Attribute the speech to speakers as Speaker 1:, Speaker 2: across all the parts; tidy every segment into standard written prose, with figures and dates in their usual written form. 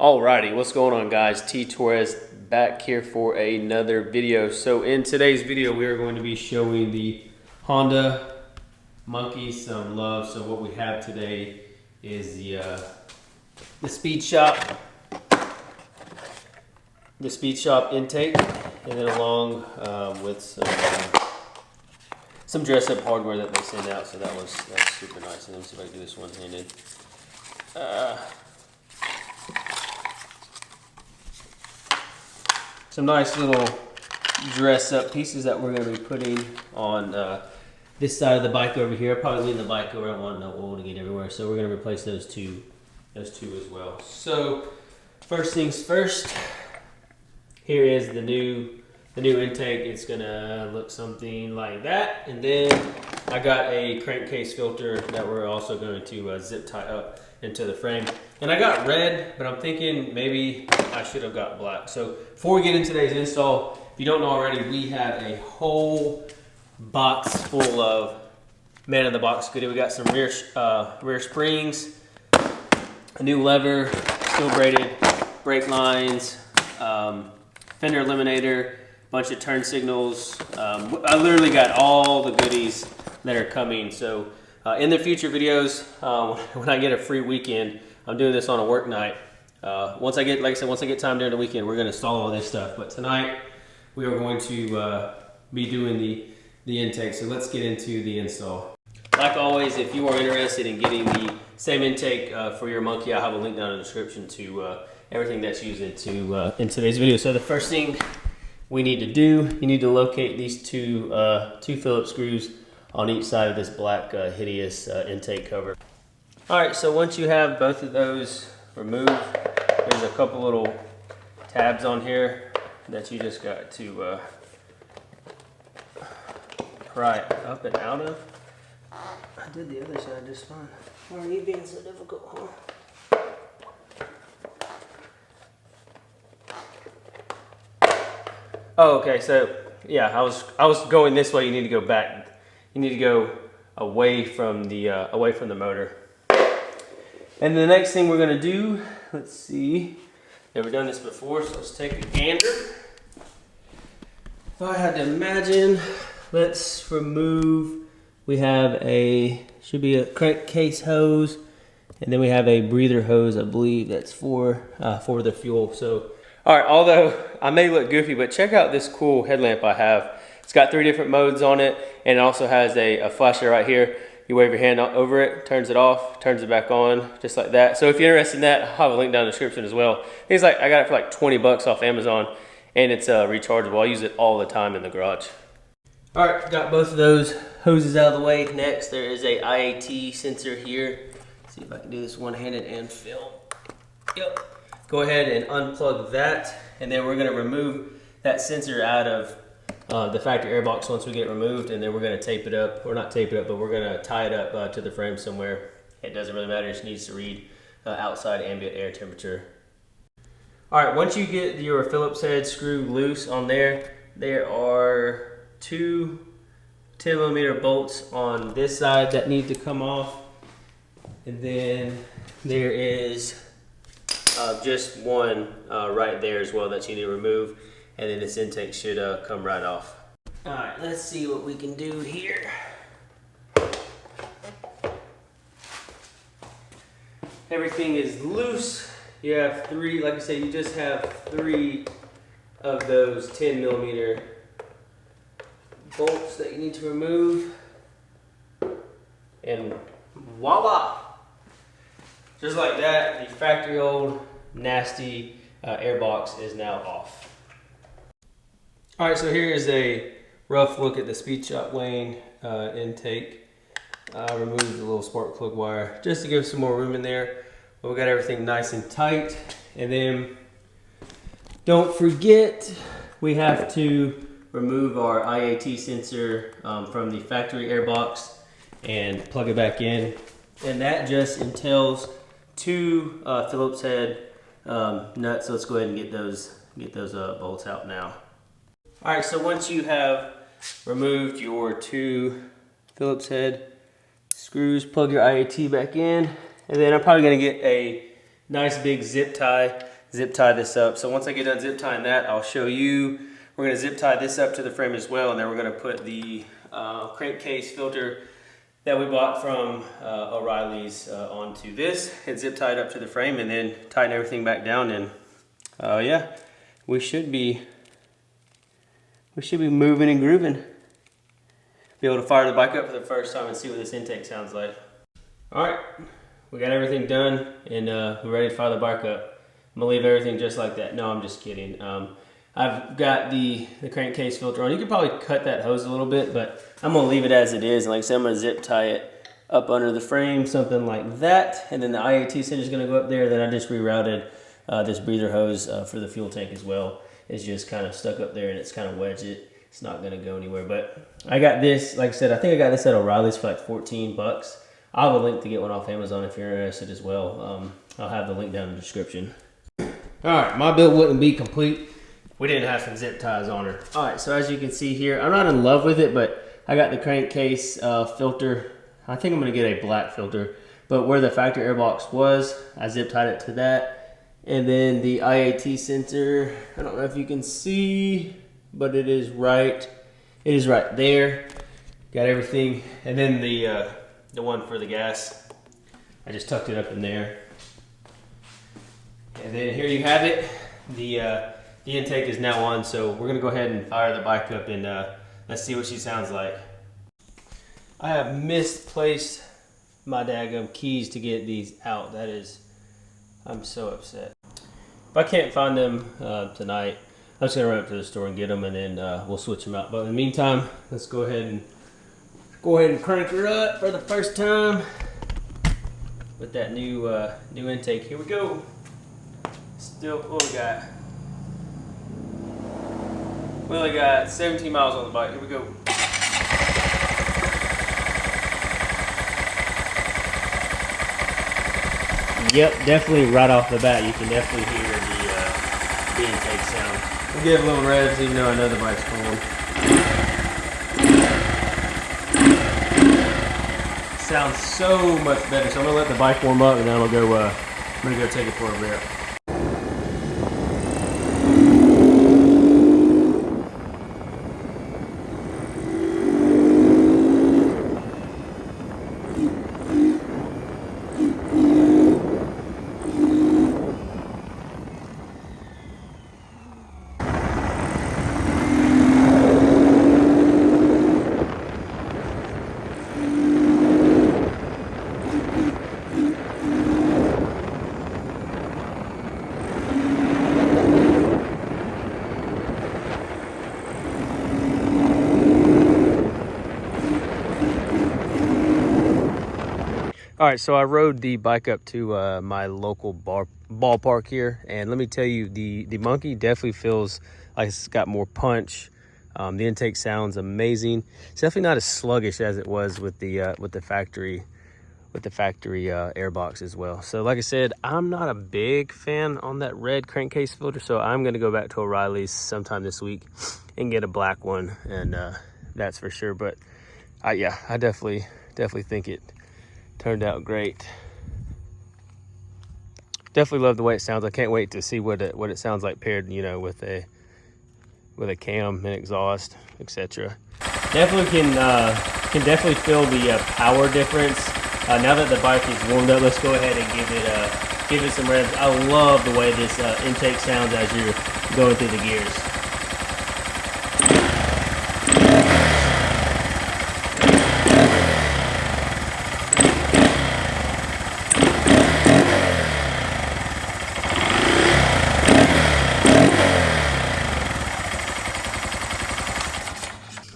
Speaker 1: Alrighty, what's going on, guys? T Torres back here for another video. So in today's video, we are going to be showing the Honda Monkey some love. So what we have today is the Speed Shop intake, and then along with some dress-up hardware that they send out. So that's super nice. And let me see if I can do this one-handed. Some nice little dress-up pieces that we're going to be putting on this side of the bike over here. I'll probably leave the bike over. I don't want no oil to get everywhere, so we're going to replace those two as well. So first things first, here is the new intake. It's going to look something like that, and then I got a crankcase filter that we're also going to zip tie up into the frame. And I got red, but I'm thinking maybe I should have got black. So before we get into today's install, if you don't know already, we have a whole box full of man-in-the-box goodie. We got some rear springs, a new lever, steel braided brake lines, fender eliminator, bunch of turn signals. I literally got all the goodies that are coming. So in the future videos, when I get a free weekend, I'm doing this on a work night. Once I get time during the weekend, we're going to install all this stuff. But tonight, we are going to be doing the intake. So let's get into the install. Like always, if you are interested in getting the same intake for your Monkey, I'll have a link down in the description to everything that's used in today's video. So the first thing we need to do, you need to locate these two Phillips screws on each side of this black hideous intake cover. Alright, so once you have both of those removed, there's a couple little tabs on here that you just got to pry it up and out of. I did the other side just fine. Why are you being so difficult, huh? Oh, okay, so yeah, I was going this way. You need to go back. You need to go away from the motor. And the next thing we're going to do, let's see, never done this before, so let's take a gander. If I had to imagine, let's remove, we have should be a crankcase hose, and then we have a breather hose, I believe that's for the fuel. So, all right, although I may look goofy, but check out this cool headlamp I have. It's got 3 different modes on it, and it also has a flashlight right here. You wave your hand over it, turns it off, turns it back on, just like that. So if you're interested in that, I'll have a link down in the description as well. I got it for like 20 bucks off Amazon, and it's rechargeable. I use it all the time in the garage. All right, got both of those hoses out of the way. Next, there is a IAT sensor here. Let's see if I can do this one-handed and film. Yep. Go ahead and unplug that, and then we're gonna remove that sensor out of the factory airbox once we get it removed, and then we're going to tape it up, or not tape it up, but we're going to tie it up to the frame somewhere. It doesn't really matter, it just needs to read outside ambient air temperature. Alright, once you get your Phillips head screw loose on there, there are 2 10mm bolts on this side that need to come off, and then there is just one right there as well that you need to remove. And then this intake should come right off. All right, let's see what we can do here. Everything is loose. You have 3, like I said, you just have 3 of those 10mm bolts that you need to remove. And voila! Just like that, the factory old nasty airbox is now off. Alright, so here is a rough look at the Speed Shop Lane intake. I removed the little spark plug wire just to give some more room in there. But we got everything nice and tight. And then don't forget, we have to remove our IAT sensor from the factory airbox and plug it back in. And that just entails 2 Phillips head nuts. So let's go ahead and get those bolts out now. Alright, so once you have removed your 2 Phillips head screws, plug your IAT back in, and then I'm probably going to get a nice big zip tie zip tie this up. So once I get done zip tying that, I'll show you. We're gonna zip tie this up to the frame as well, and then we're gonna put the crankcase filter that we bought from O'Reilly's onto this and zip tie it up to the frame, and then tighten everything back down. And yeah, we should be moving and grooving. Be able to fire the bike up for the first time and see what this intake sounds like. All right, we got everything done, and we're ready to fire the bike up. I'm gonna leave everything just like that. No, I'm just kidding. I've got the crankcase filter on. You could probably cut that hose a little bit, but I'm gonna leave it as it is. And like I said, I'm gonna zip tie it up under the frame, something like that. And then the IAT cinch is gonna go up there. Then I just rerouted this breather hose for the fuel tank as well. It's just kind of stuck up there and it's kind of wedged it. It's not gonna go anywhere. But I got this, like I said, I think I got this at O'Reilly's for like 14 bucks. I'll have a link to get one off Amazon if you're interested as well. I'll have the link down in the description. All right, my build wouldn't be complete. We didn't have some zip ties on her. All right, so as you can see here, I'm not in love with it, but I got the crankcase filter. I think I'm gonna get a black filter, but where the factory airbox was, I zip tied it to that. And then the IAT sensor, I don't know if you can see, but it is right there. Got everything. And then the one for the gas, I just tucked it up in there. And then here you have it. The intake is now on, so we're gonna go ahead and fire the bike up, and let's see what she sounds like. I have misplaced my daggum keys to get these out. I'm so upset. If I can't find them tonight, I'm just gonna run up to the store and get them, and then we'll switch them out. But in the meantime, let's go ahead and crank her up for the first time with that new intake. Here we go. Still, what we got? We only got 17 miles on the bike. Here we go. Yep, definitely right off the bat, you can definitely hear the intake sound. We'll give a little revs even though I know the bike's cold. Sounds so much better. So I'm gonna let the bike warm up, and then I'm gonna go take it for a rip. All right, so I rode the bike up to my local ballpark here, and let me tell you, the Monkey definitely feels like it's got more punch. The intake sounds amazing. It's definitely not as sluggish as it was with the factory airbox as well. So like I said, I'm not a big fan on that red crankcase filter, so I'm gonna go back to O'Reilly's sometime this week and get a black one, and that's for sure. But yeah, I definitely think it turned out great. Definitely love the way it sounds. I can't wait to see what it sounds like paired, with a cam and exhaust, etc. Definitely can definitely feel the power difference. Now that the bike is warmed up, let's go ahead and give it some revs. I love the way this intake sounds as you're going through the gears.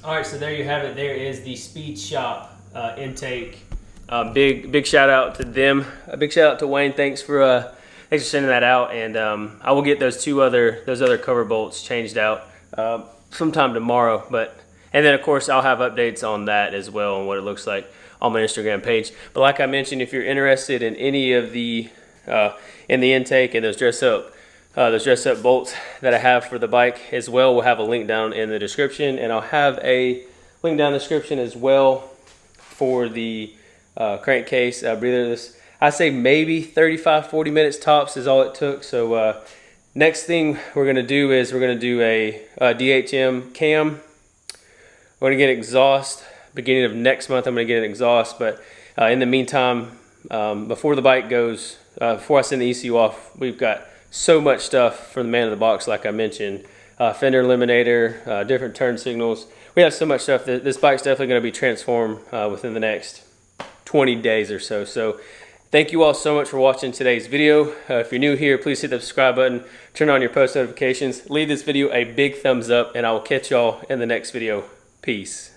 Speaker 1: All right, so there you have it. There is the Speed Shop intake. Big shout out to them. A big shout out to Wayne. Thanks for sending that out. And I will get those other cover bolts changed out sometime tomorrow. And then of course I'll have updates on that as well and what it looks like on my Instagram page. But like I mentioned, if you're interested in any of the in the intake and those dress up bolts that I have for the bike as well, we'll have a link down in the description, and I'll have a link down in the description as well for the crankcase breather. I say maybe 35-40 minutes tops is all it took. So Next thing we're going to do is we're going to do a DHM cam. We're going to get exhaust. Beginning of next month I'm going to get an exhaust, but in the meantime, before the bike goes, before I send the ECU off, we've got so much stuff for the man in the box, like I mentioned. Fender eliminator, different turn signals. We have so much stuff that this bike's definitely going to be transformed within the next 20 days or so. So thank you all so much for watching today's video. If you're new here, please hit the subscribe button, turn on your post notifications, leave this video a big thumbs up, and I will catch y'all in the next video. Peace.